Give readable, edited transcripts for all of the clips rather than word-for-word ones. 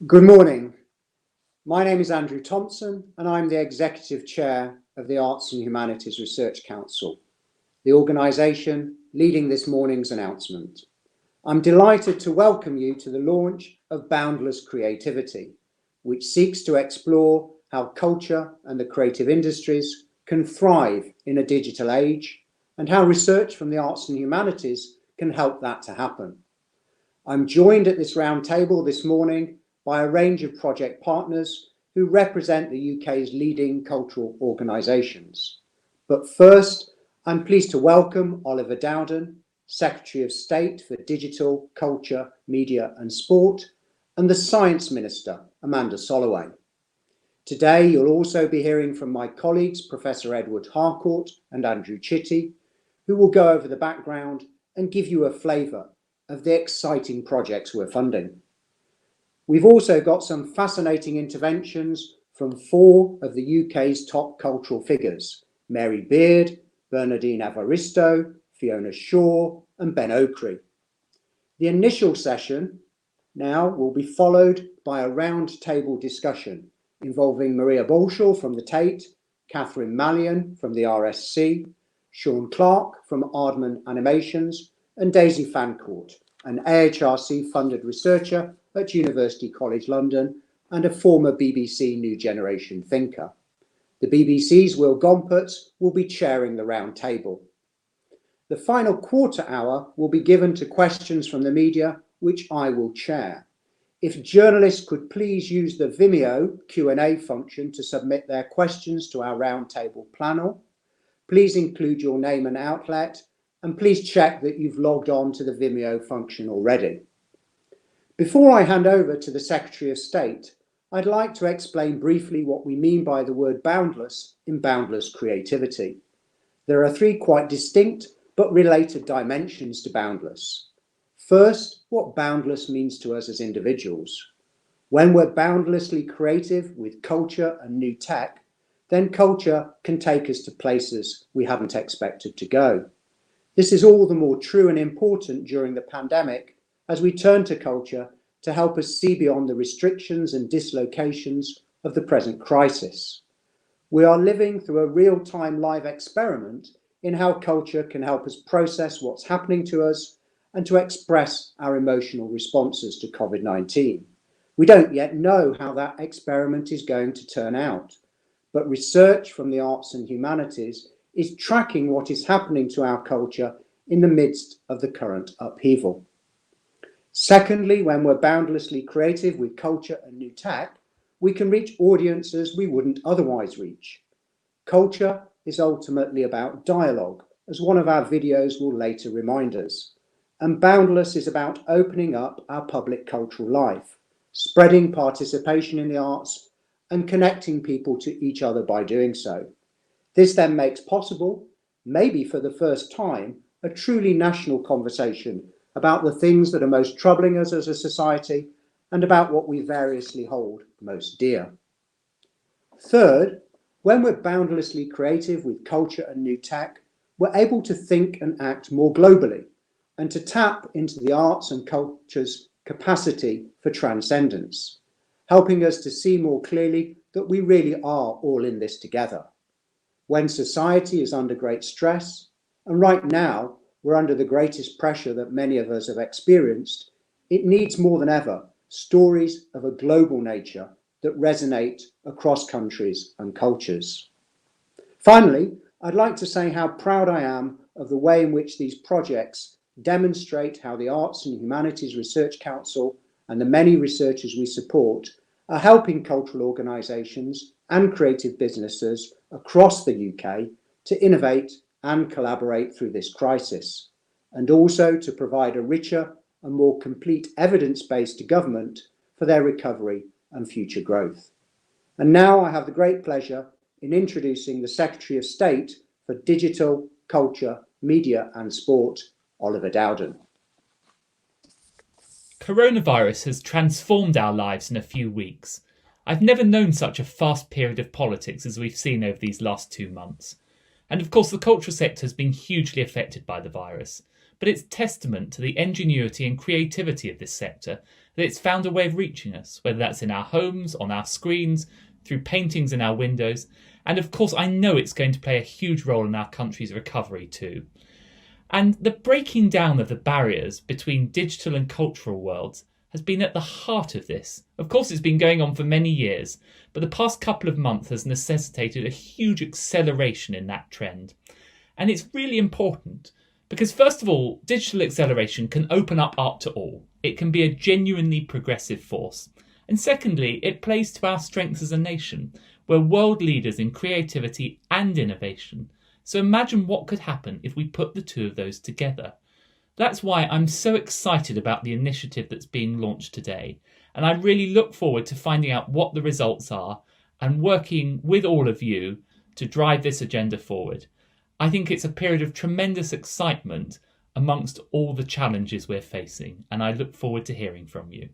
Good morning. My name is Andrew Thompson and I'm the Executive Chair of the Arts and Humanities Research Council, the organisation leading this morning's announcement. I'm delighted to welcome you to the launch of Boundless Creativity, which seeks to explore how culture and the creative industries can thrive in a digital age and how research from the arts and humanities can help that to happen. I'm joined at this round table this morning by a range of project partners who represent the UK's leading cultural organisations. But first, I'm pleased to welcome Oliver Dowden, Secretary of State for Digital, Culture, Media and Sport, and the Science Minister, Amanda Soloway. Today, you'll also be hearing from my colleagues, Professor Edward Harcourt and Andrew Chitty, who will go over the background and give you a flavour of the exciting projects we're funding. We've also got some fascinating interventions from four of the UK's top cultural figures, Mary Beard, Bernardine Evaristo, Fiona Shaw and Ben Oakrey. The initial session now will be followed by a round table discussion involving Maria Balshaw from the Tate, Catherine Mallyon from the RSC, Sean Clarke from Aardman Animations and Daisy Fancourt, an AHRC-funded researcher at University College London and a former BBC New Generation thinker. The BBC's Will Gompertz will be chairing the round table. The final quarter hour will be given to questions from the media, which I will chair. If journalists could please use the Vimeo Q&A function to submit their questions to our round table panel, please include your name and outlet, and please check that you've logged on to the Vimeo function already. Before I hand over to the Secretary of State, I'd like to explain briefly what we mean by the word boundless in boundless creativity. There are three quite distinct but related dimensions to boundless. First, what boundless means to us as individuals. When we're boundlessly creative with culture and new tech, then culture can take us to places we hadn't expected to go. This is all the more true and important during the pandemic as we turn to culture to help us see beyond the restrictions and dislocations of the present crisis. We are living through a real-time live experiment in how culture can help us process what's happening to us and to express our emotional responses to COVID-19. We don't yet know how that experiment is going to turn out, but research from the arts and humanities is tracking what is happening to our culture in the midst of the current upheaval. Secondly, when we're boundlessly creative with culture and new tech, we can reach audiences we wouldn't otherwise reach. Culture is ultimately about dialogue, as one of our videos will later remind us. And boundless is about opening up our public cultural life, spreading participation in the arts, and connecting people to each other by doing so. This then makes possible, maybe for the first time, a truly national conversation about the things that are most troubling us as a society and about what we variously hold most dear. Third, when we're boundlessly creative with culture and new tech, we're able to think and act more globally and to tap into the arts and culture's capacity for transcendence, helping us to see more clearly that we really are all in this together. When society is under great stress, and right now we're under the greatest pressure that many of us have experienced, it needs more than ever stories of a global nature that resonate across countries and cultures. Finally, I'd like to say how proud I am of the way in which these projects demonstrate how the Arts and Humanities Research Council and the many researchers we support are helping cultural organisations and creative businesses across the UK to innovate and collaborate through this crisis, and also to provide a richer and more complete evidence base to government for their recovery and future growth. And now I have the great pleasure in introducing the Secretary of State for Digital, Culture, Media and Sport, Oliver Dowden. Coronavirus has transformed our lives in a few weeks. I've never known such a fast period of politics as we've seen over these last 2 months. And of course, the cultural sector has been hugely affected by the virus. but it's testament to the ingenuity and creativity of this sector that it's found a way of reaching us, whether that's in our homes, on our screens, through paintings in our windows, and of course I know it's going to play a huge role in our country's recovery too. And the breaking down of the barriers between digital and cultural worlds has been at the heart of this. Of course, it's been going on for many years, but the past couple of months has necessitated a huge acceleration in that trend. And it's really important because, first of all, digital acceleration can open up art to all. It can be a genuinely progressive force. And secondly, it plays to our strengths as a nation. We're world leaders in creativity and innovation. So imagine what could happen if we put the two of those together. That's why I'm so excited about the initiative that's being launched today. And I really look forward to finding out what the results are and working with all of you to drive this agenda forward. I think it's a period of tremendous excitement amongst all the challenges we're facing, and I look forward to hearing from you.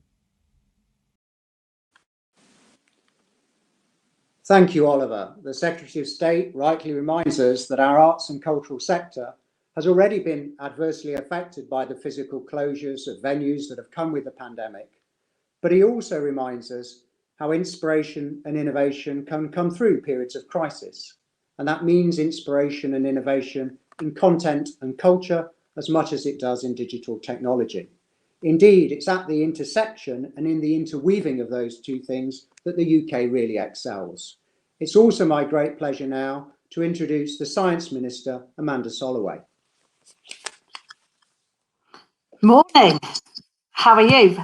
Thank you, Oliver. The Secretary of State rightly reminds us that our arts and cultural sector has already been adversely affected by the physical closures of venues that have come with the pandemic. But he also reminds us how inspiration and innovation can come through periods of crisis. And that means inspiration and innovation in content and culture as much as it does in digital technology. Indeed, it's at the intersection and in the interweaving of those two things that the UK really excels. It's also my great pleasure now to introduce the Science Minister, Amanda Soloway. Morning. How are you?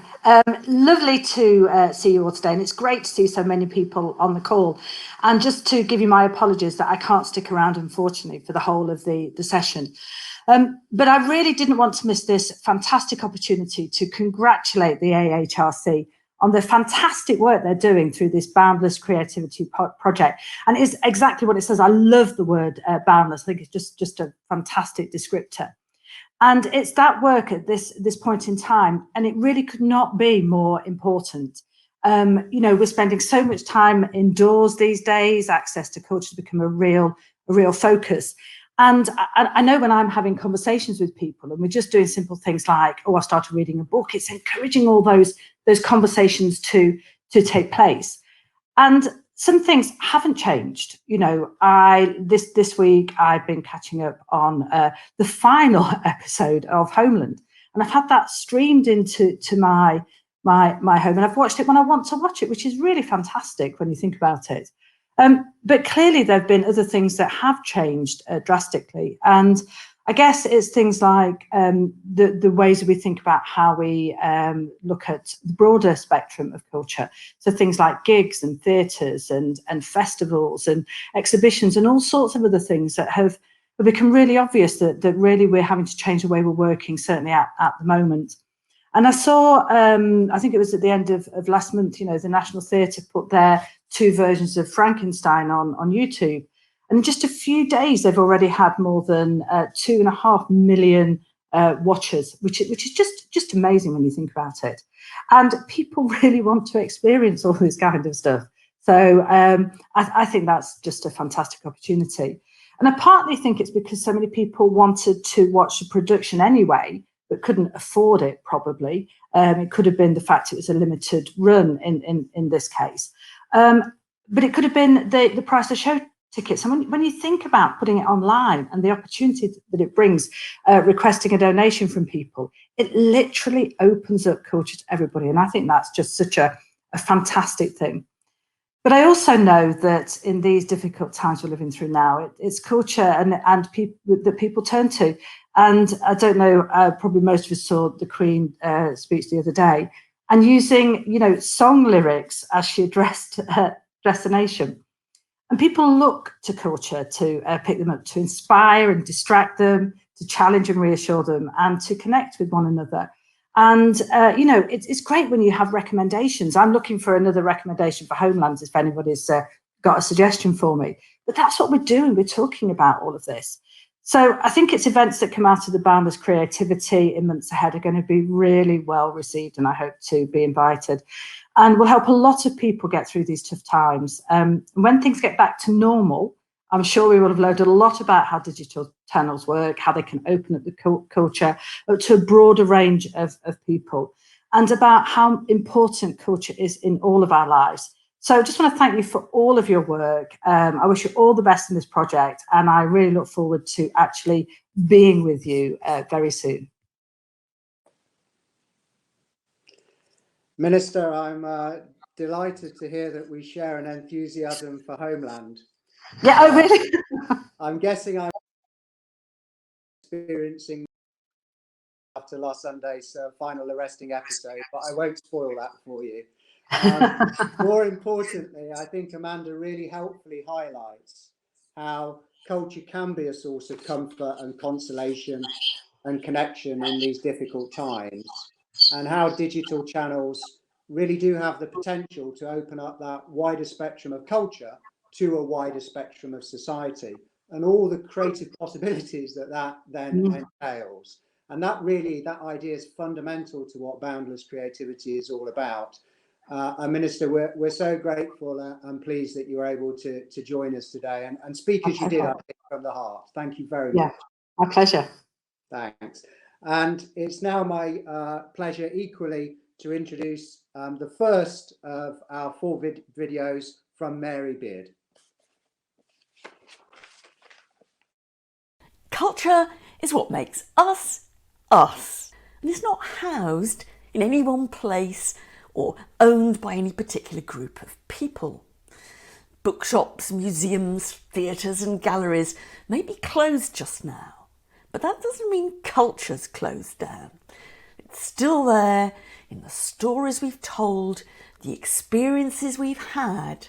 Lovely to see you all today, and it's great to see so many people on the call. And just to give you my apologies that I can't stick around, unfortunately, for the whole of the session. But I really didn't want to miss this fantastic opportunity to congratulate the AHRC on the fantastic work they're doing through this Boundless Creativity project. And it's exactly what it says. I love the word boundless. I think it's just a fantastic descriptor. And it's that work at this point in time, and it really could not be more important. You know, we're spending so much time indoors these days. Access to culture has become a real focus. And I know when I'm having conversations with people and we're just doing simple things like, oh, I started reading a book, it's encouraging all those conversations to take place. And some things haven't changed. You know, this week I've been catching up on the final episode of Homeland, and I've had that streamed into my home, and I've watched it when I want to watch it, which is really fantastic when you think about it. But clearly there have been other things that have changed drastically, and I guess it's things like the ways that we think about how we look at the broader spectrum of culture. So things like gigs and theatres and festivals and exhibitions and all sorts of other things that have become really obvious that really we're having to change the way we're working, certainly at the moment. And I saw, I think it was at the end of last month, you know, the National Theatre put their 2 versions of Frankenstein on YouTube. And in just a few days, they've already had more than 2.5 million watchers, which is just amazing when you think about it. And people really want to experience all this kind of stuff. So I think that's just a fantastic opportunity. And I partly think it's because so many people wanted to watch the production anyway, but couldn't afford it, probably. It could have been the fact it was a limited run in this case. But it could have been the price of show tickets. And when you think about putting it online and the opportunity that it brings, requesting a donation from people, it literally opens up culture to everybody. And I think that's just such a fantastic thing. But I also know that in these difficult times we're living through now, it's culture and people that people turn to. And I don't know, probably most of us saw the Queen speech the other day, and using, you know, song lyrics as she addressed the nation. And people look to culture to pick them up, to inspire and distract them, to challenge and reassure them, and to connect with one another. And, you know, it's great when you have recommendations. I'm looking for another recommendation for Homelands if anybody's got a suggestion for me. But that's what we're doing. We're talking about all of this. So I think it's events that come out of the Boundless Creativity in months ahead are going to be really well received, and I hope to be invited. And will help a lot of people get through these tough times. When things get back to normal, I'm sure we would have learned a lot about how digital channels work, how they can open up the culture to a broader range of people, and about how important culture is in all of our lives. So I just want to thank you for all of your work. I wish you all the best in this project, and I really look forward to actually being with you very soon. Minister, I'm delighted to hear that we share an enthusiasm for Homeland. Yeah, oh really? I'm guessing I'm experiencing after last Sunday's final arresting episode, but I won't spoil that for you. More importantly, I think Amanda really helpfully highlights how culture can be a source of comfort and consolation and connection in these difficult times, and how digital channels really do have the potential to open up that wider spectrum of culture to a wider spectrum of society, and all the creative possibilities that then entails. And that idea is fundamental to what Boundless Creativity is all about. And Minister, we're so grateful and pleased that you were able to join us today and speak as you did, I think, from the heart. Thank you very much. My pleasure. Thanks. And it's now my pleasure equally to introduce the first of our 4 videos from Mary Beard. Culture is what makes us, us. And it's not housed in any one place or owned by any particular group of people. Bookshops, museums, theatres and galleries may be closed just now, but that doesn't mean culture's closed down. It's still there in the stories we've told, the experiences we've had,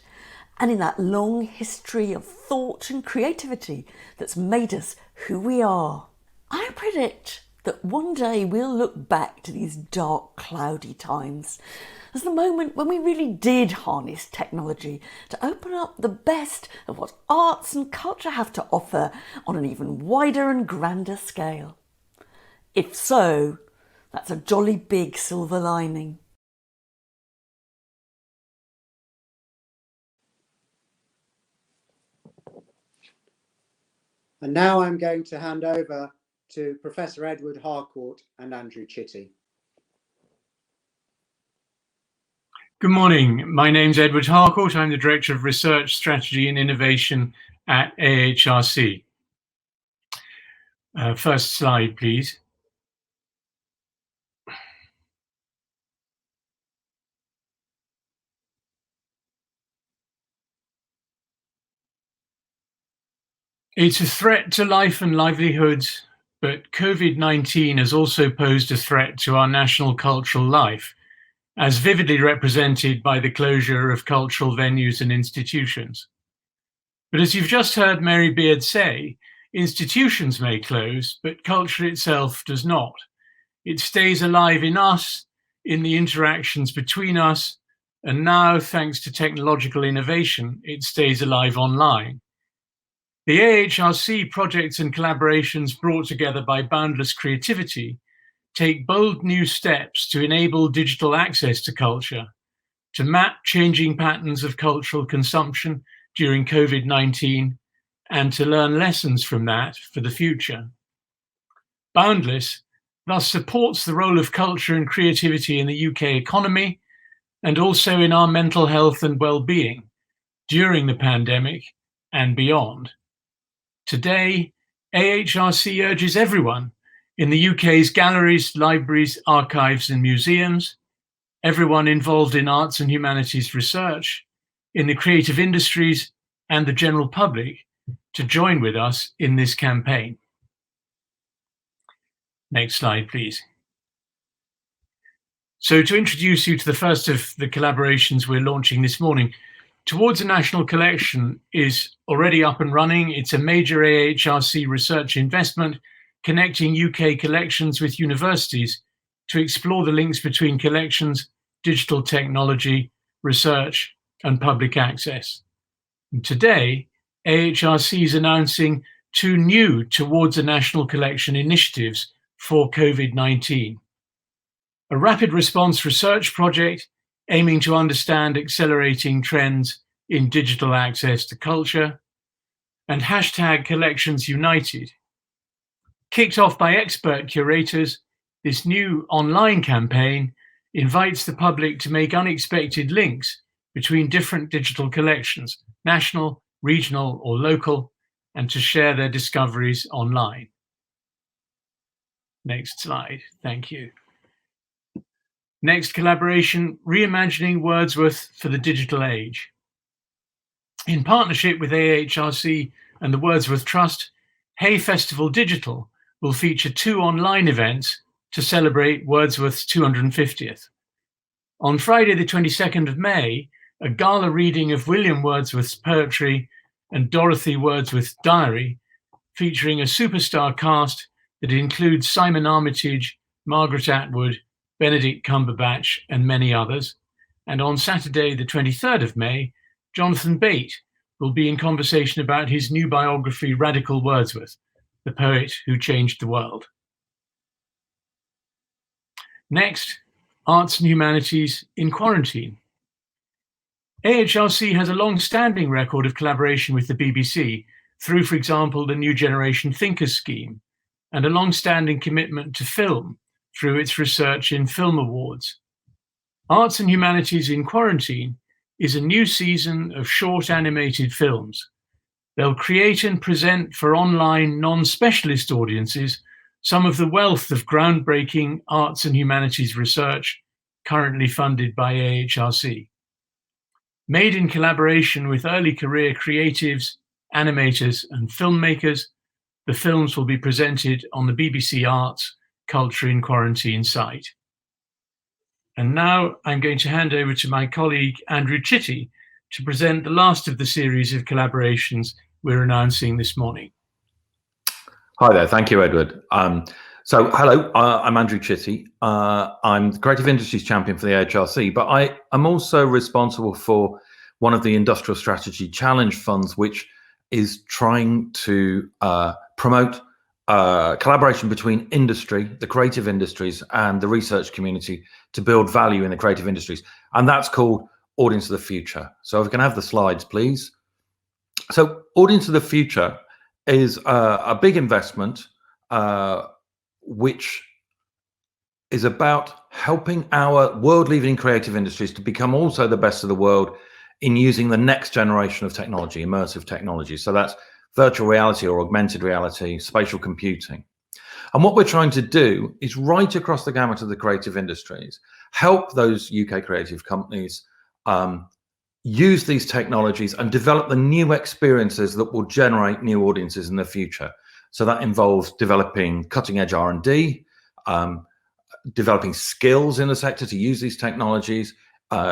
and in that long history of thought and creativity that's made us who we are. I predict that one day we'll look back to these dark, cloudy times as the moment when we really did harness technology to open up the best of what arts and culture have to offer on an even wider and grander scale. If so, that's a jolly big silver lining. And now I'm going to hand over to Professor Edward Harcourt and Andrew Chitty. Good morning. My name's Edward Harcourt. I'm the Director of Research, Strategy and Innovation at AHRC. First slide, please. It's a threat to life and livelihoods, but COVID-19 has also posed a threat to our national cultural life, as vividly represented by the closure of cultural venues and institutions. But as you've just heard Mary Beard say, institutions may close, but culture itself does not. It stays alive in us, in the interactions between us, and now, thanks to technological innovation, it stays alive online. The AHRC projects and collaborations brought together by Boundless Creativity take bold new steps to enable digital access to culture, to map changing patterns of cultural consumption during COVID-19, and to learn lessons from that for the future. Boundless thus supports the role of culture and creativity in the UK economy and also in our mental health and well-being during the pandemic and beyond. Today, AHRC urges everyone in the UK's galleries, libraries, archives and museums, everyone involved in arts and humanities research, in the creative industries and the general public to join with us in this campaign. Next slide, please. So to introduce you to the first of the collaborations we're launching this morning, Towards a National Collection is already up and running. It's a major AHRC research investment connecting UK collections with universities to explore the links between collections, digital technology, research, and public access. And today, AHRC is announcing 2 new Towards a National Collection initiatives for COVID-19. A rapid response research project aiming to understand accelerating trends in digital access to culture, and hashtag Collections United. Kicked off by expert curators, this new online campaign invites the public to make unexpected links between different digital collections, national, regional, or local, and to share their discoveries online. Next slide, thank you. Next collaboration, reimagining Wordsworth for the digital age. In partnership with AHRC and the Wordsworth Trust, Hay Festival Digital will feature 2 online events to celebrate Wordsworth's 250th. On Friday, the 22nd of May, a gala reading of William Wordsworth's poetry and Dorothy Wordsworth's diary, featuring a superstar cast that includes Simon Armitage, Margaret Atwood, Benedict Cumberbatch, and many others. And on Saturday, the 23rd of May, Jonathan Bate will be in conversation about his new biography, Radical Wordsworth, the poet who changed the world. Next, Arts and Humanities in Quarantine. AHRC has a long-standing record of collaboration with the BBC through, for example, the New Generation Thinkers scheme, and a long-standing commitment to film through its research in film awards. Arts and Humanities in Quarantine is a new season of short animated films. They'll create and present for online non-specialist audiences some of the wealth of groundbreaking arts and humanities research currently funded by AHRC. Made in collaboration with early career creatives, animators, and filmmakers, the films will be presented on the BBC Arts Culture in Quarantine site. And now I'm going to hand over to my colleague, Andrew Chitty, to present the last of the series of collaborations we're announcing this morning. Hi there, thank you, Edward. So hello, I'm Andrew Chitty. I'm the Creative Industries Champion for the AHRC, but I am also responsible for one of the Industrial Strategy Challenge funds, which is trying to promote collaboration between industry, the creative industries, and the research community to build value in the creative industries. And that's called Audience of the Future. So if we can have the slides, please. So Audience of the Future is a big investment which is about helping our world-leading creative industries to become also the best of the world in using the next generation of technology, immersive technology. So that's virtual reality or augmented reality, spatial computing. And what we're trying to do is right across the gamut of the creative industries, help those UK creative companies use these technologies and develop the new experiences that will generate new audiences in the future. So that involves developing cutting edge R&D, developing skills in the sector to use these technologies,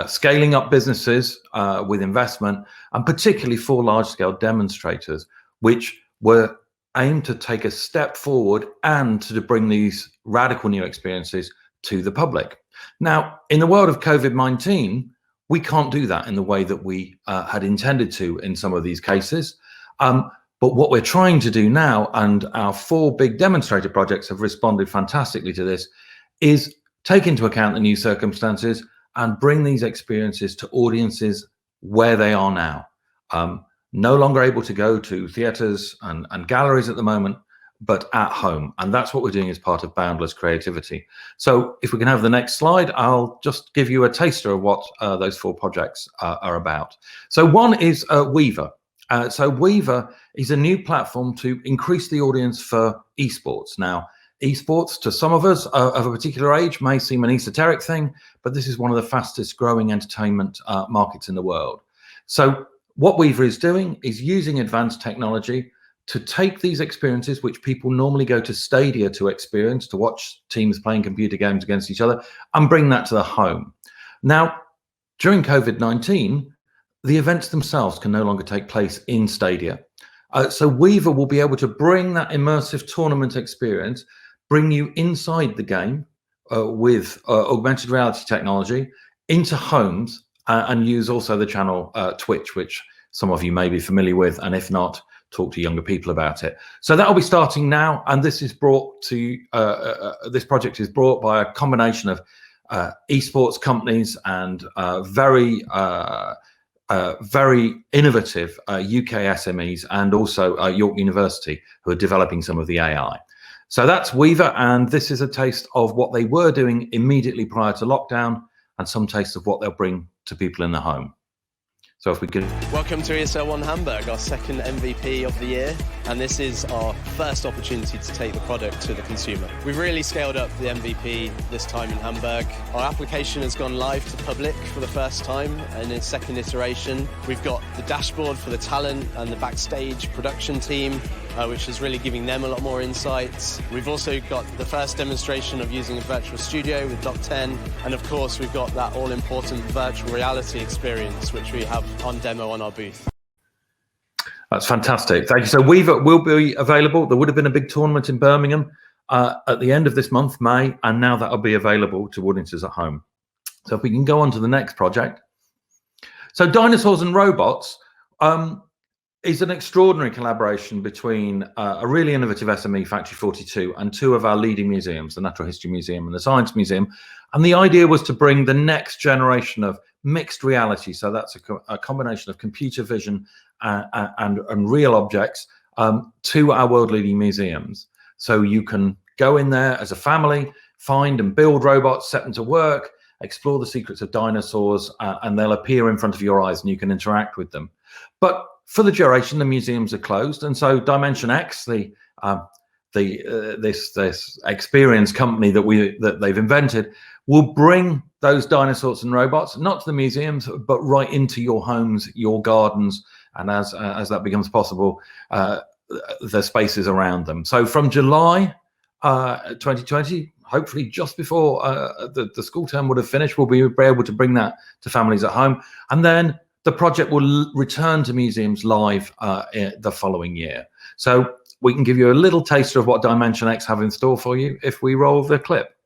scaling up businesses with investment, and particularly for large scale demonstrators, which were aimed to take a step forward and to bring these radical new experiences to the public. Now, in the world of COVID-19, we can't do that in the way that we had intended to in some of these cases. But what we're trying to do now, and our 4 big demonstrator projects have responded fantastically to this, is take into account the new circumstances and bring these experiences to audiences where they are now. No longer able to go to theatres and galleries at the moment, but at home. And that's what we're doing as part of Boundless Creativity. So if we can have the next slide, I'll just give you a taster of what those 4 projects are about. So one is Weaver. So Weaver is a new platform to increase the audience for esports. Now, esports to some of us of a particular age may seem an esoteric thing, but this is one of the fastest growing entertainment markets in the world. So what Weaver is doing is using advanced technology to take these experiences, which people normally go to stadia to experience, to watch teams playing computer games against each other, and bring that to the home. Now, during COVID-19, the events themselves can no longer take place in stadia. So Weaver will be able to bring that immersive tournament experience, bring you inside the game with augmented reality technology into homes, and use also the channel Twitch, which some of you may be familiar with, and if not, talk to younger people about it. So that will be starting now, and this is brought to this project is brought by a combination of esports companies and very very innovative UK SMEs and also York University, who are developing some of the AI. So that's Weaver, and this is a taste of what they were doing immediately prior to lockdown, and some taste of what they'll bring to people in the home. So if we could... Welcome to ESL One Hamburg, our second MVP of the year, and this is our first opportunity to take the product to the consumer. We've really scaled up the MVP this time in Hamburg. Our application has gone live to public for the first time in its second iteration. We've got the dashboard for the talent and the backstage production team, which is really giving them a lot more insights. We've also got the first demonstration of using a virtual studio with Doc 10, and of course we've got that all-important virtual reality experience, which we have on demo on our booth. That's fantastic. Thank you. So Weaver will be available. There would have been a big tournament in Birmingham at the end of this month, May, and now that'll be available to audiences at home. So if we can go on to the next project. So Dinosaurs and Robots is an extraordinary collaboration between a really innovative SME, Factory 42, and two of our leading museums, the Natural History Museum and the Science Museum. And the idea was to bring the next generation of mixed reality, so that's a combination of computer vision and real objects, to our world-leading museums. So you can go in there as a family, find and build robots, set them to work, explore the secrets of dinosaurs, and they'll appear in front of your eyes and you can interact with them. But for the duration, the museums are closed, and so Dimension X, this experience company that they've invented, will bring those dinosaurs and robots not to the museums, but right into your homes, your gardens, and as that becomes possible, the spaces around them. So from July 2020, hopefully just before the school term would have finished, we'll be able to bring that to families at home, and then the project will return to museums live the following year. So we can give you a little taster of what Dimension X have in store for you if we roll the clip.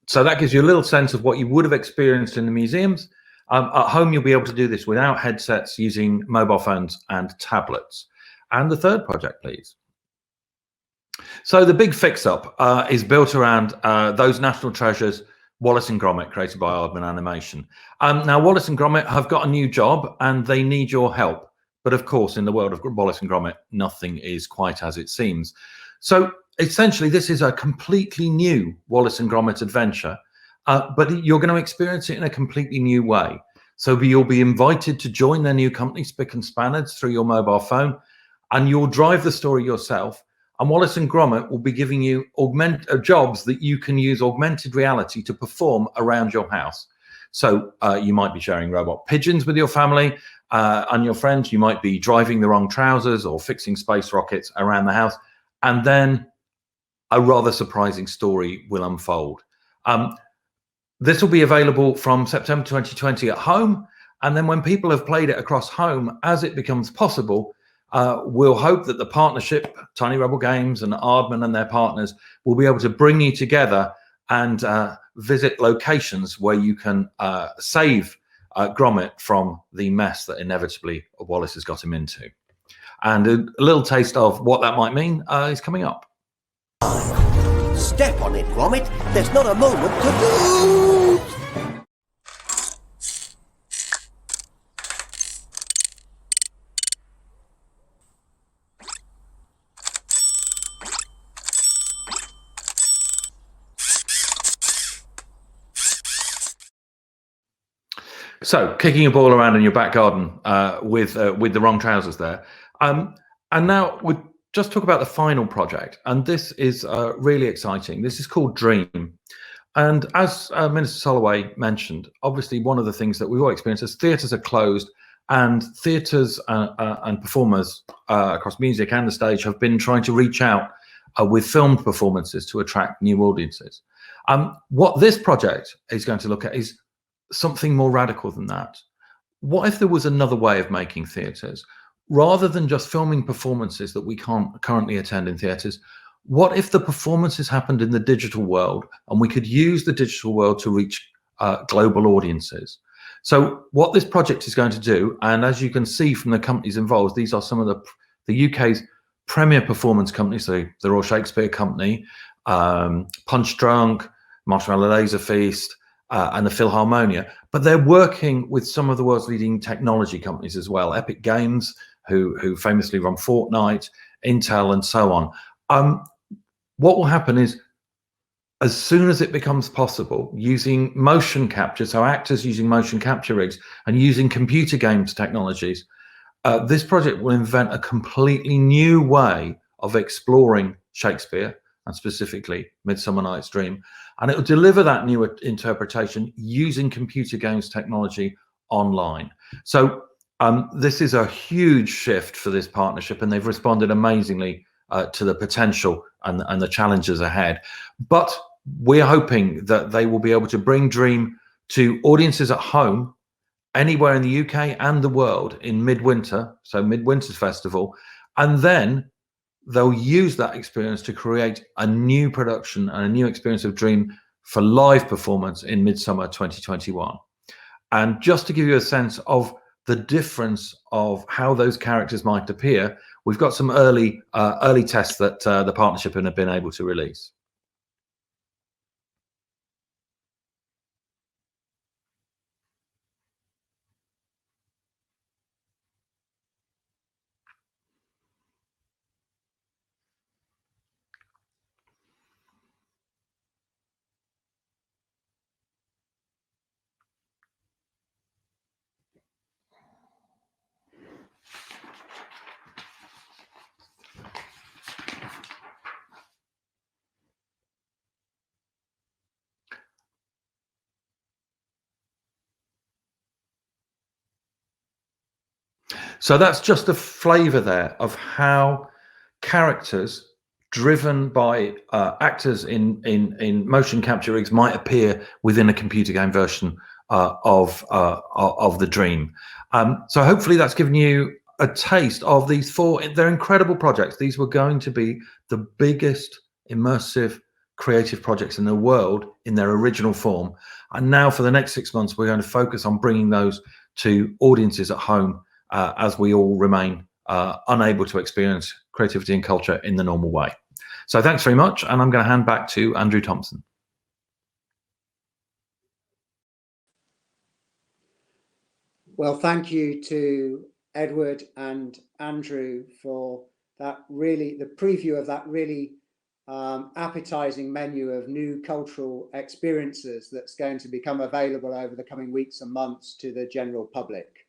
So that gives you a little sense of what you would have experienced in the museums. At home, you'll be able to do this without headsets, using mobile phones and tablets. And the third project, please. So the big fix-up is built around those national treasures, Wallace and Gromit, created by Aardman Animation. Now, Wallace and Gromit have got a new job and they need your help. But of course, in the world of Wallace and Gromit, nothing is quite as it seems. So essentially, this is a completely new Wallace and Gromit adventure, but you're going to experience it in a completely new way. So you'll be invited to join their new company, Spick and Spanners, through your mobile phone, and you'll drive the story yourself. And Wallace and Gromit will be giving you jobs that you can use augmented reality to perform around your house. So you might be sharing robot pigeons with your family and your friends. You might be driving the wrong trousers or fixing space rockets around the house. And then a rather surprising story will unfold. This will be available from September 2020 at home. And then when people have played it across home, as it becomes possible, we'll hope that the partnership, Tiny Rebel Games and Aardman and their partners, will be able to bring you together and visit locations where you can save Gromit from the mess that inevitably Wallace has got him into. And a little taste of what that might mean is coming up. Step on it, Gromit. There's not a moment to lose. So, kicking a ball around in your back garden with the wrong trousers there. And now we just talk about the final project, and this is really exciting. This is called Dream. And as Minister Soloway mentioned, obviously one of the things that we've all experienced is theatres are closed, and theatres and performers across music and the stage have been trying to reach out with filmed performances to attract new audiences. What this project is going to look at is something more radical than that. What if there was another way of making theatres? Rather than just filming performances that we can't currently attend in theatres, what if the performances happened in the digital world and we could use the digital world to reach global audiences? So what this project is going to do, and as you can see from the companies involved, these are some of the UK's premier performance companies, so the Royal Shakespeare Company, Punch Drunk, Marshmallow Laser Feast, and the Philharmonia. But they're working with some of the world's leading technology companies as well, Epic Games, who famously run Fortnite, Intel, and so on. What will happen is, as soon as it becomes possible, using motion capture, so actors using motion capture rigs and using computer games technologies, this project will invent a completely new way of exploring Shakespeare, and specifically Midsummer Night's Dream, and it will deliver that new interpretation using computer games technology online. So this is a huge shift for this partnership, and they've responded amazingly to the potential and the challenges ahead. But we're hoping that they will be able to bring Dream to audiences at home, anywhere in the UK and the world in midwinter, so Midwinter's Festival, and then they'll use that experience to create a new production and a new experience of Dream for live performance in Midsummer 2021. And just to give you a sense of the difference of how those characters might appear, we've got some early tests that the partnership have been able to release. So that's just a flavour there of how characters driven by actors in motion capture rigs might appear within a computer game version of the Dream. So hopefully that's given you a taste of these four. They're incredible projects. These were going to be the biggest immersive creative projects in the world in their original form. And now for the next 6 months, we're going to focus on bringing those to audiences at home as we all remain unable to experience creativity and culture in the normal way. So thanks very much, and I'm going to hand back to Andrew Thompson. Well, thank you to Edward and Andrew for that the preview of that really appetizing menu of new cultural experiences that's going to become available over the coming weeks and months to the general public.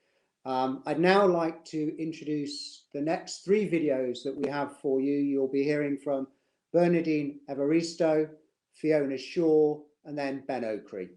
I'd now like to introduce the next 3 videos that we have for you. You'll be hearing from Bernardine Evaristo, Fiona Shaw, and then Ben Oakrey.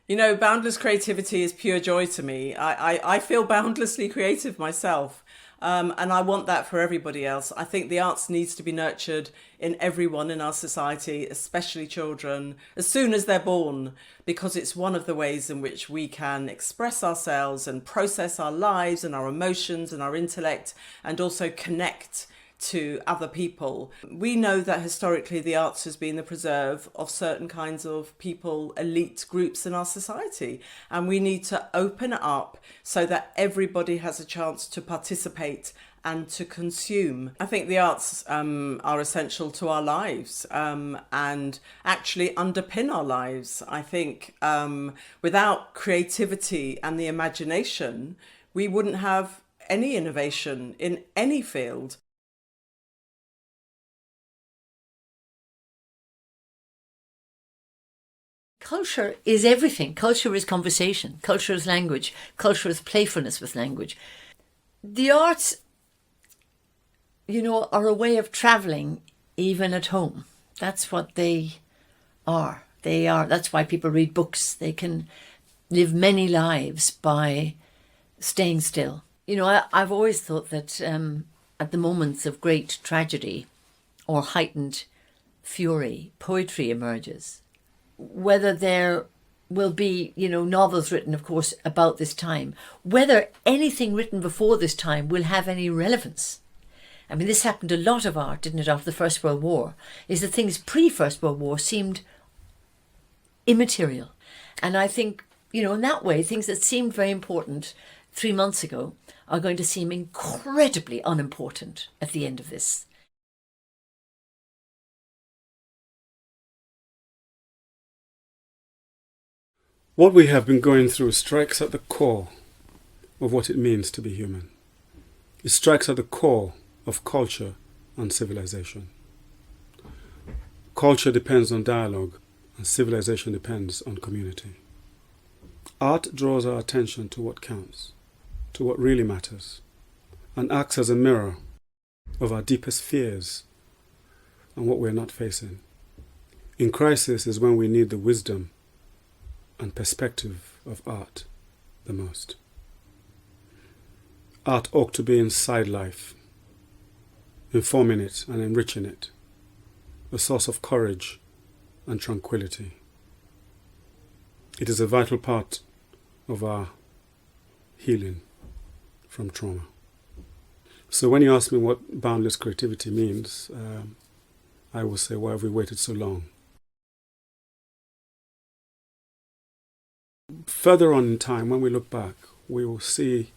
You know, boundless creativity is pure joy to me. I feel boundlessly creative myself. And I want that for everybody else. I think the arts needs to be nurtured in everyone in our society, especially children, as soon as they're born, because it's one of the ways in which we can express ourselves and process our lives and our emotions and our intellect, and also connect to other people. We know that historically the arts has been the preserve of certain kinds of people, elite groups in our society, and we need to open it up so that everybody has a chance to participate and to consume. I think the arts are essential to our lives and actually underpin our lives. I think without creativity and the imagination, we wouldn't have any innovation in any field. Culture is everything. Culture is conversation. Culture is language. Culture is playfulness with language. The arts, you know, are a way of travelling even at home. That's what they are. That's why people read books. They can live many lives by staying still. You know, I've always thought that at the moments of great tragedy or heightened fury, poetry emerges. Whether there will be, you know, novels written, of course, about this time, whether anything written before this time will have any relevance. I mean, this happened a lot of art, didn't it, after the First World War, is that things pre-First World War seemed immaterial. And I think, you know, in that way, things that seemed very important 3 months ago are going to seem incredibly unimportant at the end of this. What we have been going through strikes at the core of what it means to be human. It strikes at the core of culture and civilization. Culture depends on dialogue, and civilization depends on community. Art draws our attention to what counts, to what really matters, and acts as a mirror of our deepest fears and what we're not facing. In crisis is when we need the wisdom and perspective of art the most. Art ought to be inside life, informing it and enriching it, a source of courage and tranquility. It is a vital part of our healing from trauma. So when you ask me what boundless creativity means, I will say, why have we waited so long? Further on in time, when we look back, we will see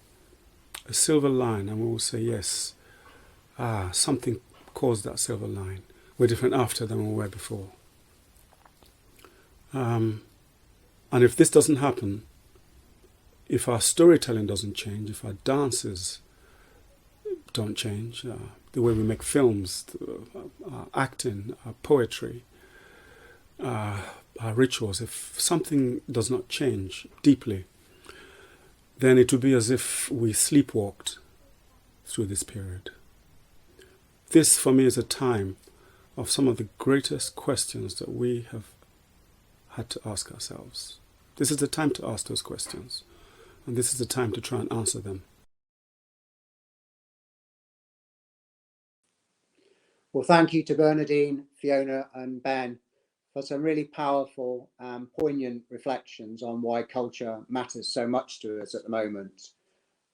a silver line and we will say, yes, something caused that silver line. We're different after than we were before. And if this doesn't happen, if our storytelling doesn't change, if our dances don't change, the way we make films, our acting, our poetry, our rituals, if something does not change deeply, then it would be as if we sleepwalked through this period. This, for me, is a time of some of the greatest questions that we have had to ask ourselves. This is the time to ask those questions, and this is the time to try and answer them. Well, thank you to Bernardine, Fiona and Ben for some really powerful and poignant reflections on why culture matters so much to us at the moment.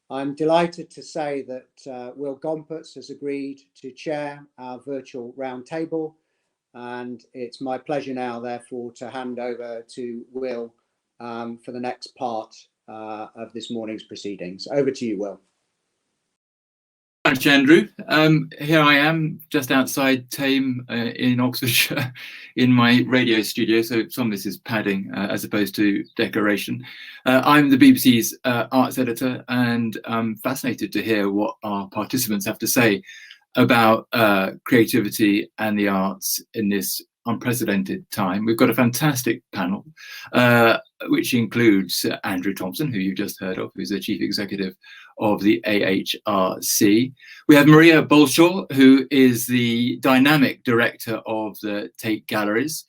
I'm delighted to say that Will Gompertz has agreed to chair our virtual roundtable, and it's my pleasure now, therefore, to hand over to Will for the next part of this morning's proceedings. Over to you, Will. Thanks, Andrew. Here I am just outside Thame in Oxfordshire in my radio studio, so some of this is padding as opposed to decoration. I'm the BBC's arts editor, and I'm fascinated to hear what our participants have to say about creativity and the arts in this unprecedented time. We've got a fantastic panel, which includes Andrew Thompson, who you just heard of, who's the Chief Executive of the AHRC. We have Maria Balshaw, who is the Dynamic Director of the Tate Galleries.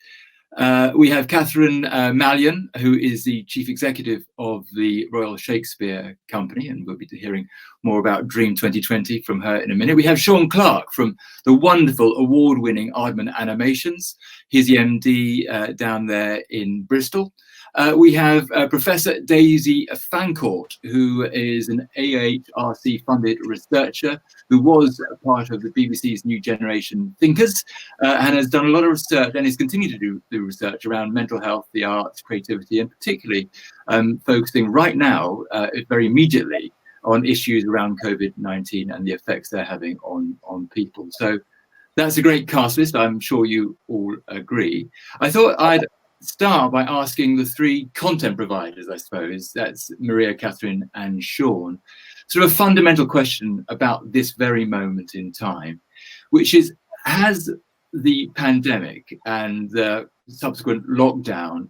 We have Catherine Mallyon, who is the Chief Executive of the Royal Shakespeare Company, and we'll be hearing more about Dream 2020 from her in a minute. We have Clarke from the wonderful award-winning Aardman Animations. He's the MD down there in Bristol. We have Professor Daisy Fancourt, who is an AHRC-funded researcher who was a part of the BBC's New Generation Thinkers and has done a lot of research and is continuing to do research around mental health, the arts, creativity, and particularly focusing right now, very immediately, on issues around COVID-19 and the effects they're having on people. So that's a great cast list. I'm sure you all agree. I thought I'd start by asking the three content providers, I suppose, that's Maria, Catherine and Sean, sort of a fundamental question about this very moment in time, which is, has the pandemic and the subsequent lockdown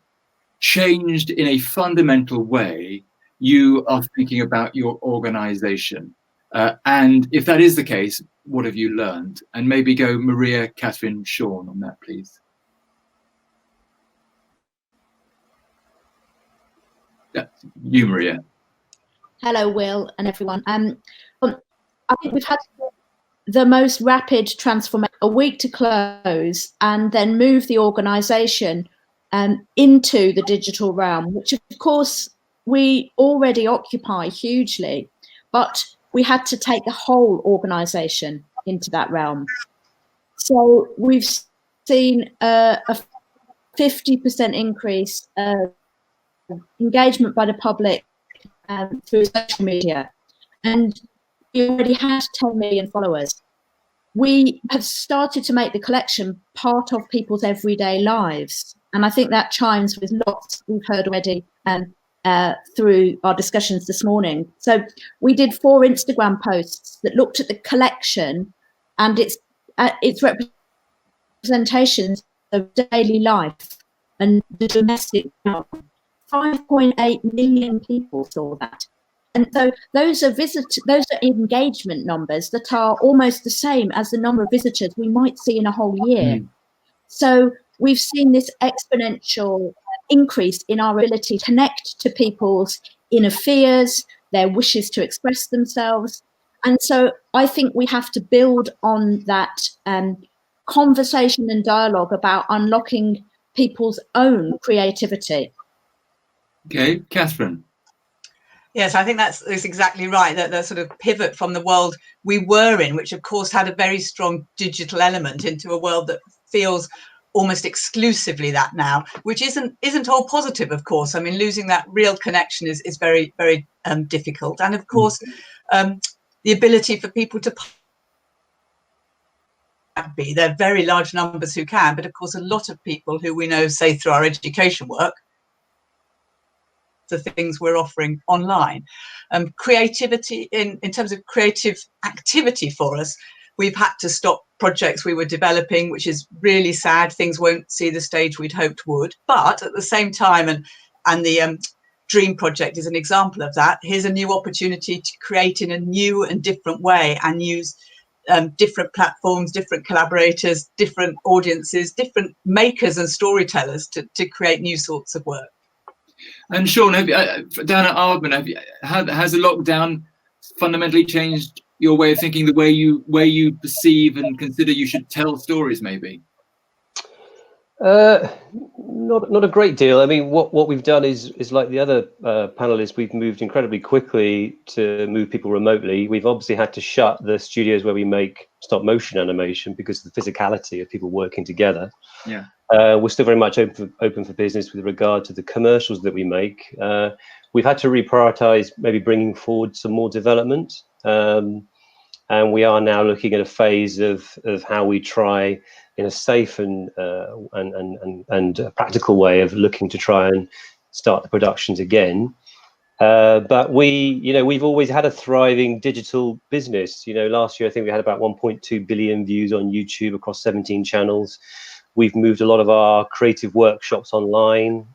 changed in a fundamental way you are thinking about your organization? And if that is the case, what have you learned? And maybe go Maria, Catherine, Sean on that, please. You, Maria. Hello, Will, and everyone. I think we've had the most rapid transformation, a week to close, and then move the organisation into the digital realm, which of course we already occupy hugely, but we had to take the whole organisation into that realm. So we've seen a 50% increase engagement by the public through social media, and we already had 10 million followers. We have started to make the collection part of people's everyday lives, and I think that chimes with lots we've heard already through our discussions this morning. So we did 4 Instagram posts that looked at the collection and its representations of daily life and the domestic. 5.8 million people saw that. And so those are engagement numbers that are almost the same as the number of visitors we might see in a whole year. So we've seen this exponential increase in our ability to connect to people's inner fears, their wishes to express themselves. And so I think we have to build on that conversation and dialogue about unlocking people's own creativity. Okay, Catherine. Yes, I think that's exactly right. That the sort of pivot from the world we were in, which of course had a very strong digital element, into a world that feels almost exclusively that now, which isn't all positive, of course. I mean, losing that real connection is very, very difficult. And of course, the ability for people to there are very large numbers who can, but of course, a lot of people who we know, say through our education work, the things we're offering online. Creativity, in terms of creative activity for us, we've had to stop projects we were developing, which is really sad. Things won't see the stage we'd hoped would. But at the same time, and the Dream project is an example of that, here's a new opportunity to create in a new and different way and use different platforms, different collaborators, different audiences, different makers and storytellers to create new sorts of work. And Sean, down at Aardman, has the lockdown fundamentally changed your way of thinking, the way you perceive and consider you should tell stories, maybe? Not a great deal. I mean, what we've done is like the other panelists, we've moved incredibly quickly to move people remotely. We've obviously had to shut the studios where we make stop motion animation because of the physicality of people working together. Yeah. We're still very much open for business with regard to the commercials that we make. We've had to reprioritize maybe bringing forward some more development. And we are now looking at a phase of how we try in a safe and practical way of looking to try and start the productions again. But we've always had a thriving digital business. You know, last year I think we had about 1.2 billion views on YouTube across 17 channels. We've moved a lot of our creative workshops online.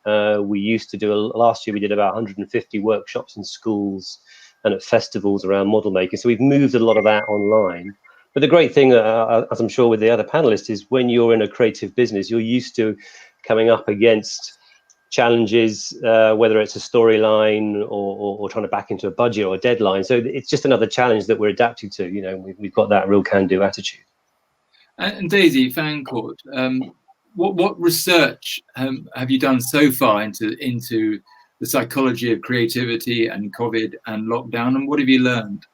We used to last year we did about 150 workshops in schools and at festivals around model making. So we've moved a lot of that online. But the great thing, as I'm sure with the other panelists, is when you're in a creative business, you're used to coming up against challenges, whether it's a storyline or trying to back into a budget or a deadline. So it's just another challenge that we're adapting to. You know, we've got that real can-do attitude. And Daisy, Fancourt, what research have you done so far into the psychology of creativity and COVID and lockdown, and what have you learned?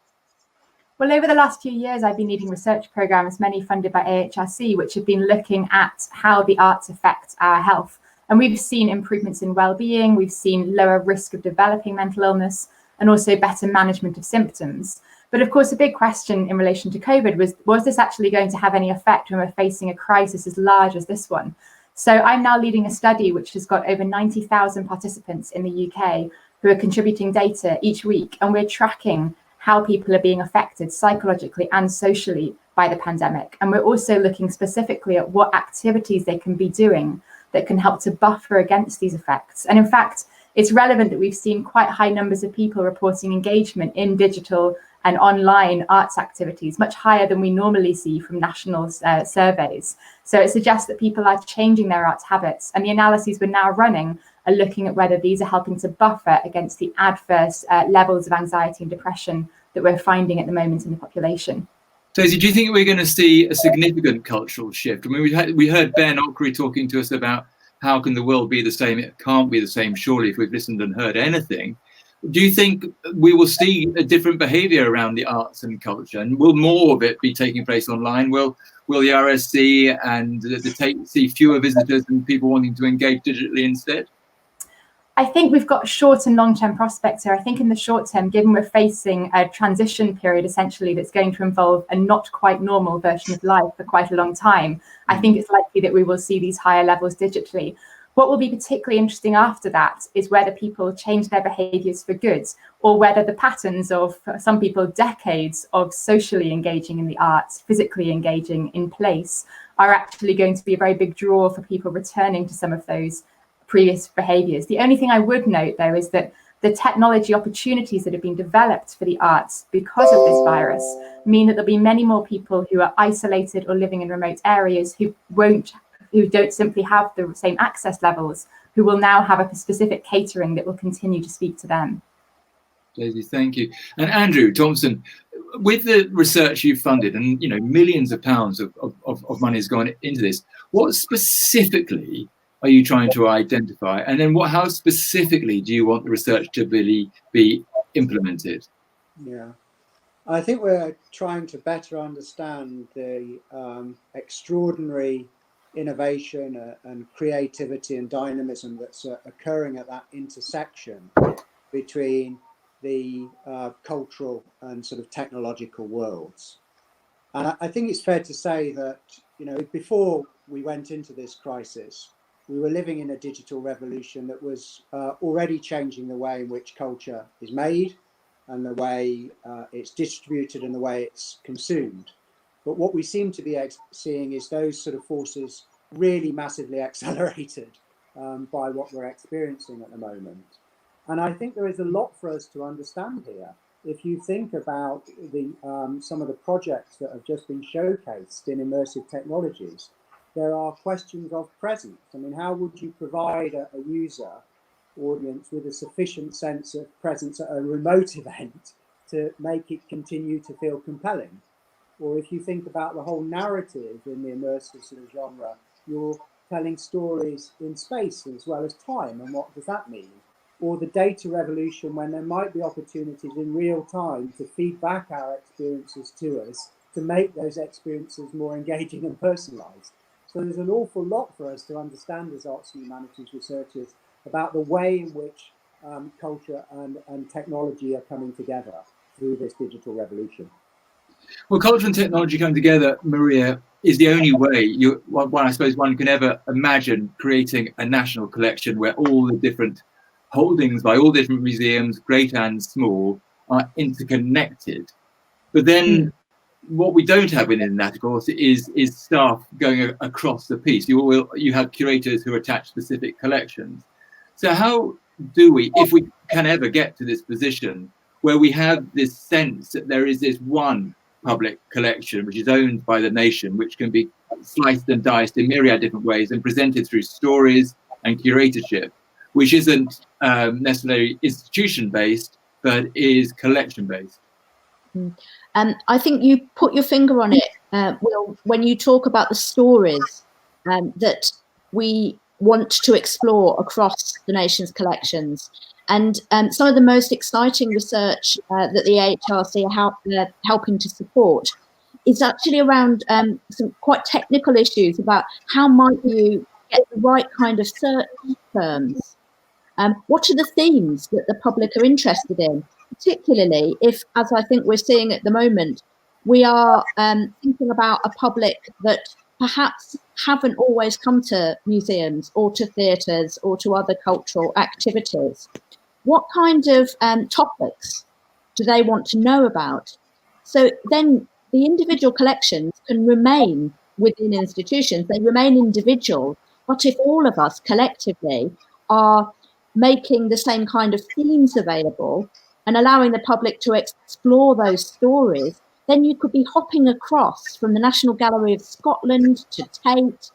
Well, over the last few years, I've been leading research programs, many funded by AHRC, which have been looking at how the arts affect our health. And we've seen improvements in well-being, we've seen lower risk of developing mental illness, and also better management of symptoms. But of course, a big question in relation to COVID was this actually going to have any effect when we're facing a crisis as large as this one? So I'm now leading a study which has got over 90,000 participants in the UK who are contributing data each week, and we're tracking how people are being affected psychologically and socially by the pandemic. And we're also looking specifically at what activities they can be doing that can help to buffer against these effects. And in fact, it's relevant that we've seen quite high numbers of people reporting engagement in digital and online arts activities, much higher than we normally see from national surveys. So it suggests that people are changing their arts habits, and the analyses we're now running are looking at whether these are helping to buffer against the adverse levels of anxiety and depression that we're finding at the moment in the population. Daisy, do you think we're going to see a significant cultural shift? I mean, we heard Ben Ockery talking to us about how can the world be the same? It can't be the same, surely, if we've listened and heard anything. Do you think we will see a different behaviour around the arts and culture, and will more of it be taking place online? Will the RSC and the Tate see fewer visitors and people wanting to engage digitally instead? I think we've got short and long-term prospects here. I think in the short term, given we're facing a transition period essentially that's going to involve a not quite normal version of life for quite a long time, I think it's likely that we will see these higher levels digitally. What will be particularly interesting after that is whether people change their behaviours for good, or whether the patterns of, for some people, decades of socially engaging in the arts, physically engaging in place, are actually going to be a very big draw for people returning to some of those previous behaviours. The only thing I would note, though, is that the technology opportunities that have been developed for the arts because of this virus mean that there'll be many more people who are isolated or living in remote areas who don't simply have the same access levels, who will now have a specific catering that will continue to speak to them. Daisy, thank you. And Andrew Thompson, with the research you've funded, and millions of pounds of money has gone into this, what specifically are you trying to identify? And then how specifically do you want the research to really be implemented? Yeah, I think we're trying to better understand the extraordinary innovation and creativity and dynamism that's occurring at that intersection between the cultural and sort of technological worlds. And I think it's fair to say that, before we went into this crisis, we were living in a digital revolution that was already changing the way in which culture is made and the way it's distributed and the way it's consumed. But what we seem to be seeing is those sort of forces really massively accelerated by what we're experiencing at the moment. And I think there is a lot for us to understand here. If you think about some of the projects that have just been showcased in immersive technologies, there are questions of presence. I mean, how would you provide a user audience with a sufficient sense of presence at a remote event to make it continue to feel compelling? Or if you think about the whole narrative in the immersive sort of genre, you're telling stories in space as well as time, and what does that mean? Or the data revolution, when there might be opportunities in real time to feed back our experiences to us, to make those experiences more engaging and personalized. So there's an awful lot for us to understand as arts and humanities researchers about the way in which culture and technology are coming together through this digital revolution. Well, culture and technology coming together, Maria, is the only way I suppose one can ever imagine creating a national collection where all the different holdings by all different museums, great and small, are interconnected. But then what we don't have within that, of course, is staff going across the piece. You have curators who attach specific collections. So how do we, if we can ever get to this position where we have this sense that there is this one public collection which is owned by the nation, which can be sliced and diced in myriad different ways and presented through stories and curatorship, which isn't necessarily institution-based, but is collection-based? I think you put your finger on it, Will, when you talk about the stories that we want to explore across the nation's collections. And some of the most exciting research that the AHRC are helping to support is actually around some quite technical issues about how might you get the right kind of search terms. What are the themes that the public are interested in? Particularly if, as I think we're seeing at the moment, we are thinking about a public that perhaps haven't always come to museums or to theatres or to other cultural activities. What kind of topics do they want to know about? So then the individual collections can remain within institutions, they remain individual, but if all of us collectively are making the same kind of themes available and allowing the public to explore those stories, then you could be hopping across from the National Gallery of Scotland to Tate,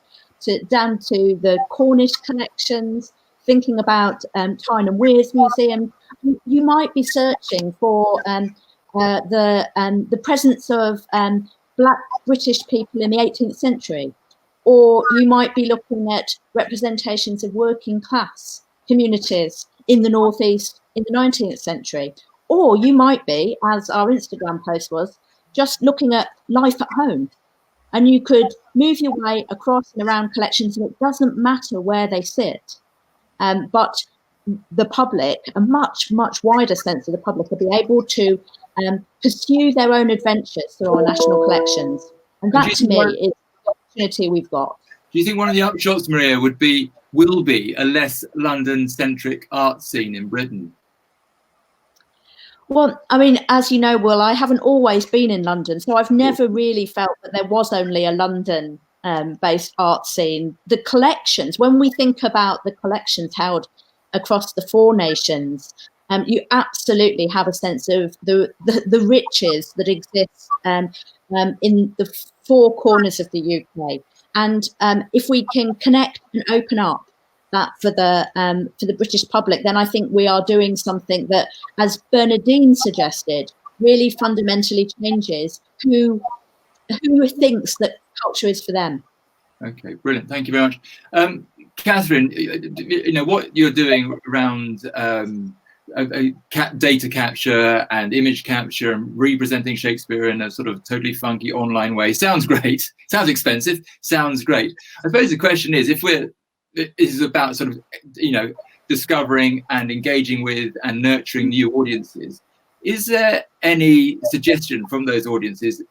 down to the Cornish collections, thinking about Tyne and Wear's Museum. You might be searching for the presence of Black British people in the 18th century, or you might be looking at representations of working class communities in the Northeast in the 19th century. Or you might be, as our Instagram post was, just looking at life at home. And you could move your way across and around collections, and it doesn't matter where they sit. But the public, a much, much wider sense of the public, will be able to pursue their own adventures through our national collections. And that, to me, is the opportunity we've got. Do you think one of the upshots, Maria, will be a less London-centric art scene in Britain? Well, I mean, as you know, Will, I haven't always been in London, so I've never really felt that there was only a London-based art scene. The collections, when we think about the collections held across the 4 nations, you absolutely have a sense of the riches that exist in the 4 corners of the UK. And if we can connect and open up that for the British public, then I think we are doing something that, as Bernadine suggested, really fundamentally changes who thinks that culture is for them. Okay, brilliant. Thank you very much. Catherine, you know, what you're doing around data capture and image capture and representing Shakespeare in a sort of totally funky online way sounds great. Sounds expensive. Sounds great. I suppose the question is, if it is about sort of, you know, discovering and engaging with and nurturing new audiences, is there any suggestion from those audiences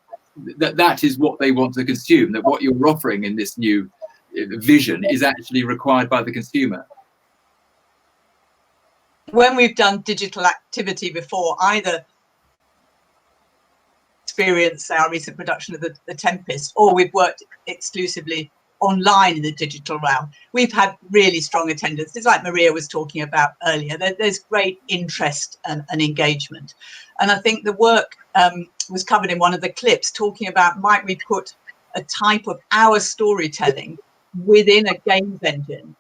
that that is what they want to consume, that what you're offering in this new vision is actually required by the consumer? When we've done digital activity before, either experience our recent production of the Tempest, or we've worked exclusively online in the digital realm, we've had really strong attendance. It's like Maria was talking about earlier. There's great interest and engagement. And I think the work was covered in one of the clips, talking about, might we put a type of our storytelling within a games engine?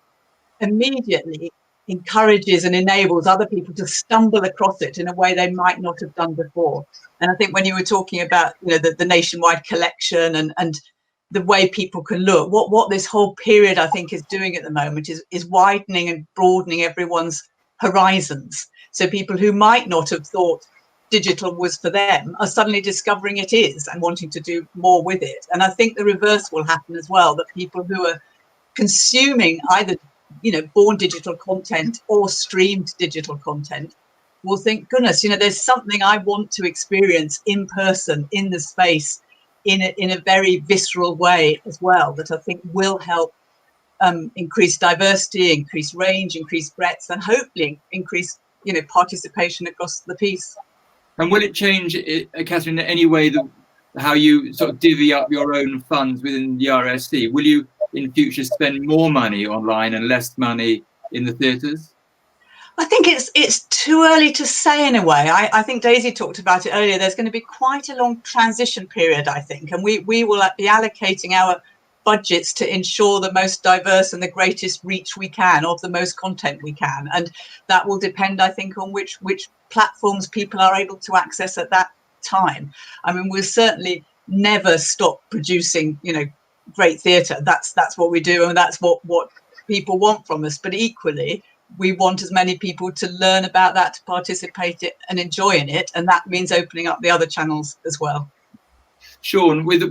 Immediately encourages and enables other people to stumble across it in a way they might not have done before. And I think when you were talking about, you know, the nationwide collection and the way people can look, what this whole period I think is doing at the moment is widening and broadening everyone's horizons. So people who might not have thought digital was for them are suddenly discovering it is and wanting to do more with it. And I think the reverse will happen as well, that people who are consuming either, you know, born digital content or streamed digital content will think, goodness, you know, there's something I want to experience in person, in the space, in a very visceral way as well, that I think will help increase diversity, increase range, increase breadth, and hopefully increase, you know, participation across the piece. And will it change, Catherine, in any way how you sort of divvy up your own funds within the RSC? Will you in future spend more money online and less money in the theatres? I think it's too early to say in a way. I think Daisy talked about it earlier. There's going to be quite a long transition period, I think, and we will be allocating our budgets to ensure the most diverse and the greatest reach we can of the most content we can. And that will depend, I think, on which platforms people are able to access at that time. I mean, we'll certainly never stop producing, you know, great theatre. That's what we do, and that's what people want from us. But equally, we want as many people to learn about that, to participate in and enjoy in it, and that means opening up the other channels as well. Sean, with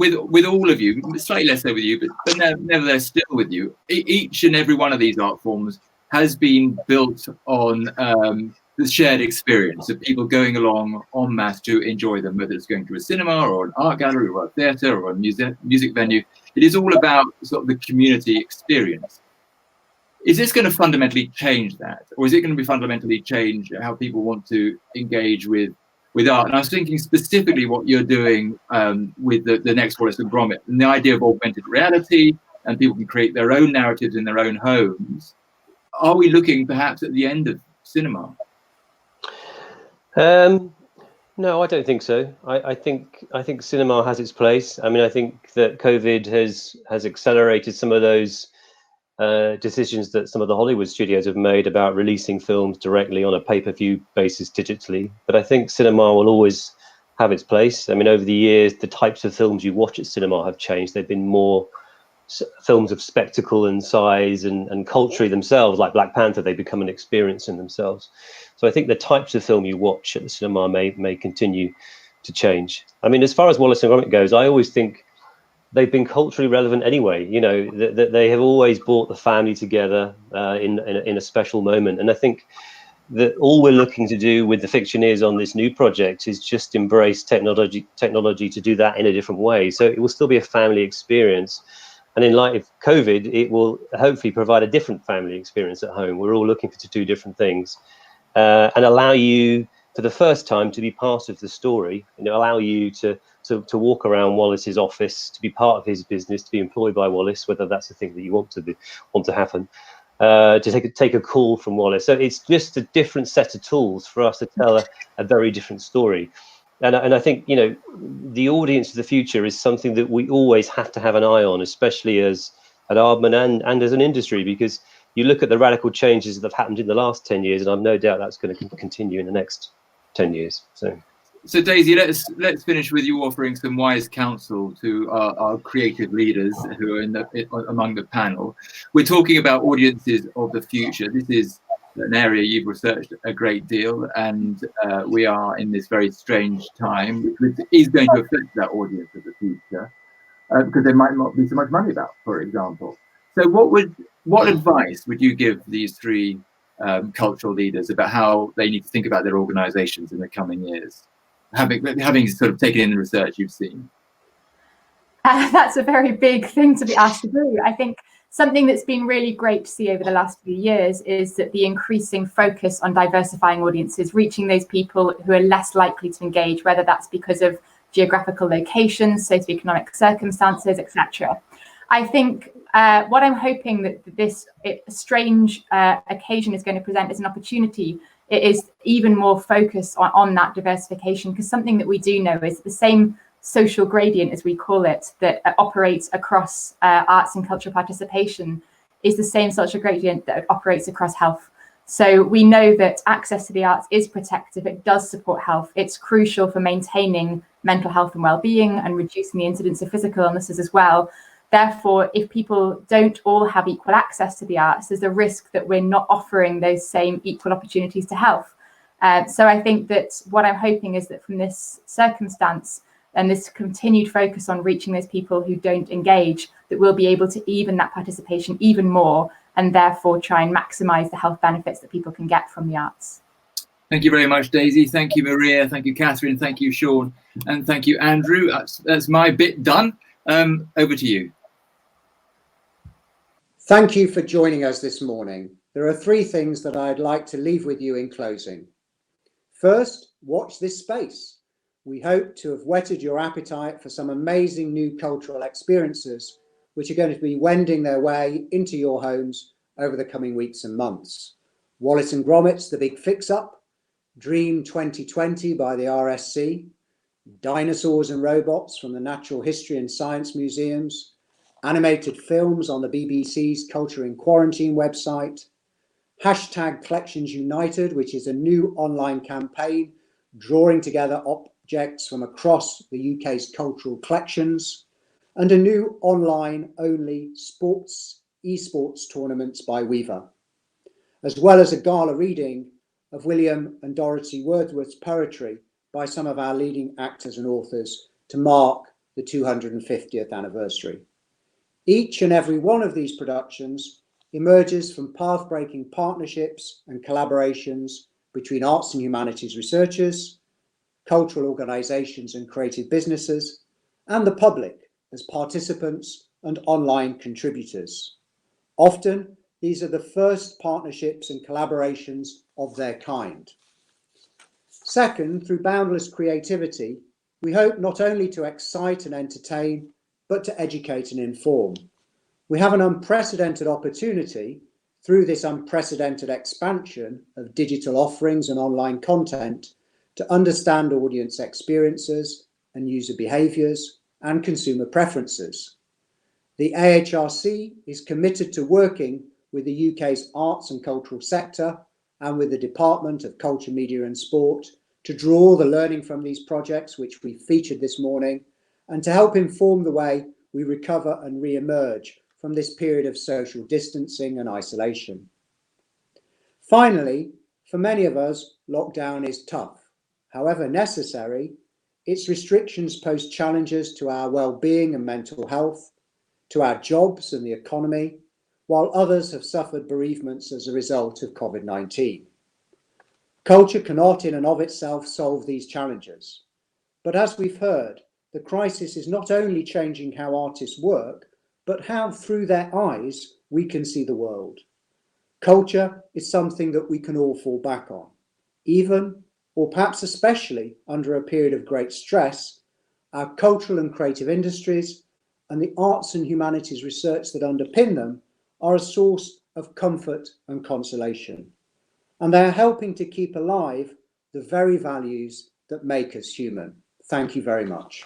all of you, slightly less so with you, but nevertheless still with you, each and every one of these art forms has been built on the shared experience of people going along en masse to enjoy them, whether it's going to a cinema or an art gallery or a theatre or a music venue. It is all about sort of the community experience. Is this going to fundamentally change that? Or is it going to be fundamentally change how people want to engage with art? And I was thinking specifically what you're doing with the next Wallace and Gromit, and the idea of augmented reality, and people can create their own narratives in their own homes. Are we looking perhaps at the end of cinema? No, I don't think so. I think cinema has its place. I mean, I think that COVID has accelerated some of those decisions that some of the Hollywood studios have made about releasing films directly on a pay-per-view basis digitally. But I think cinema will always have its place. I mean, over the years, the types of films you watch at cinema have changed. They've been more films of spectacle and size and culture themselves, like Black Panther, they become an experience in themselves. So I think the types of film you watch at the cinema may continue to change. I mean, as far as Wallace and Gromit goes, I always think they've been culturally relevant anyway. You know, that they have always brought the family together in a special moment. And I think that all we're looking to do with the Fictioneers on this new project is just embrace technology to do that in a different way. So it will still be a family experience. And in light of COVID, it will hopefully provide a different family experience at home. We're all looking to do different things and allow you, for the first time, to be part of the story. You know, allow you to walk around Wallace's office, to be part of his business, to be employed by Wallace, whether that's the thing that you want to happen, to take a call from Wallace. So it's just a different set of tools for us to tell a very different story. And I think, you know, the audience of the future is something that we always have to have an eye on, especially as at Aardman and as an industry, because you look at the radical changes that have happened in the last 10 years, and I've no doubt that's going to continue in the next 10 years. So Daisy, let's finish with you offering some wise counsel to our creative leaders who are among the panel. We're talking about audiences of the future. This is an area you've researched a great deal, and we are in this very strange time, which is going to affect that audience of the future because there might not be so much money about, for example. So what advice would you give these three cultural leaders about how they need to think about their organizations in the coming years, having sort of taken in the research you've seen? That's a very big thing to be asked to do. I think something that's been really great to see over the last few years is that the increasing focus on diversifying audiences, reaching those people who are less likely to engage, whether that's because of geographical locations, socioeconomic circumstances, etc. I think what I'm hoping that this strange occasion is going to present as an opportunity is even more focus on that diversification, because something that we do know is the same social gradient, as we call it, that operates across arts and cultural participation is the same social gradient that operates across health. So we know that access to the arts is protective, it does support health, it's crucial for maintaining mental health and well-being and reducing the incidence of physical illnesses as well. Therefore, if people don't all have equal access to the arts, there's a risk that we're not offering those same equal opportunities to health. So I think that what I'm hoping is that from this circumstance and this continued focus on reaching those people who don't engage, that we'll be able to even that participation even more and therefore try and maximise the health benefits that people can get from the arts. Thank you very much, Daisy. Thank you, Maria. Thank you, Catherine. Thank you, Sean. And thank you, Andrew. That's my bit done. Over to you. Thank you for joining us this morning. There are three things that I'd like to leave with you in closing. First, watch this space. We hope to have whetted your appetite for some amazing new cultural experiences, which are going to be wending their way into your homes over the coming weeks and months. Wallace and Gromit's The Big Fix-Up, Dream 2020 by the RSC, Dinosaurs and Robots from the Natural History and Science Museums, animated films on the BBC's Culture in Quarantine website, #Collections United, which is a new online campaign drawing together objects from across the UK's cultural collections, and a new online-only esports tournaments by Weaver, as well as a gala reading of William and Dorothy Wordsworth's poetry by some of our leading actors and authors to mark the 250th anniversary. Each and every one of these productions emerges from path-breaking partnerships and collaborations between arts and humanities researchers, cultural organisations and creative businesses, and the public as participants and online contributors. Often, these are the first partnerships and collaborations of their kind. Second, through Boundless Creativity, we hope not only to excite and entertain, but to educate and inform. We have an unprecedented opportunity through this unprecedented expansion of digital offerings and online content to understand audience experiences and user behaviours and consumer preferences. The AHRC is committed to working with the UK's arts and cultural sector and with the Department of Culture, Media and Sport to draw the learning from these projects, which we featured this morning, and to help inform the way we recover and re-emerge from this period of social distancing and isolation. Finally, for many of us, lockdown is tough. However necessary, its restrictions pose challenges to our well-being and mental health, to our jobs and the economy, while others have suffered bereavements as a result of COVID-19. Culture cannot in and of itself solve these challenges. But as we've heard, the crisis is not only changing how artists work, but how through their eyes we can see the world. Culture is something that we can all fall back on, even, or perhaps especially, under a period of great stress. Our cultural and creative industries and the arts and humanities research that underpin them are a source of comfort and consolation, and they are helping to keep alive the very values that make us human. Thank you very much.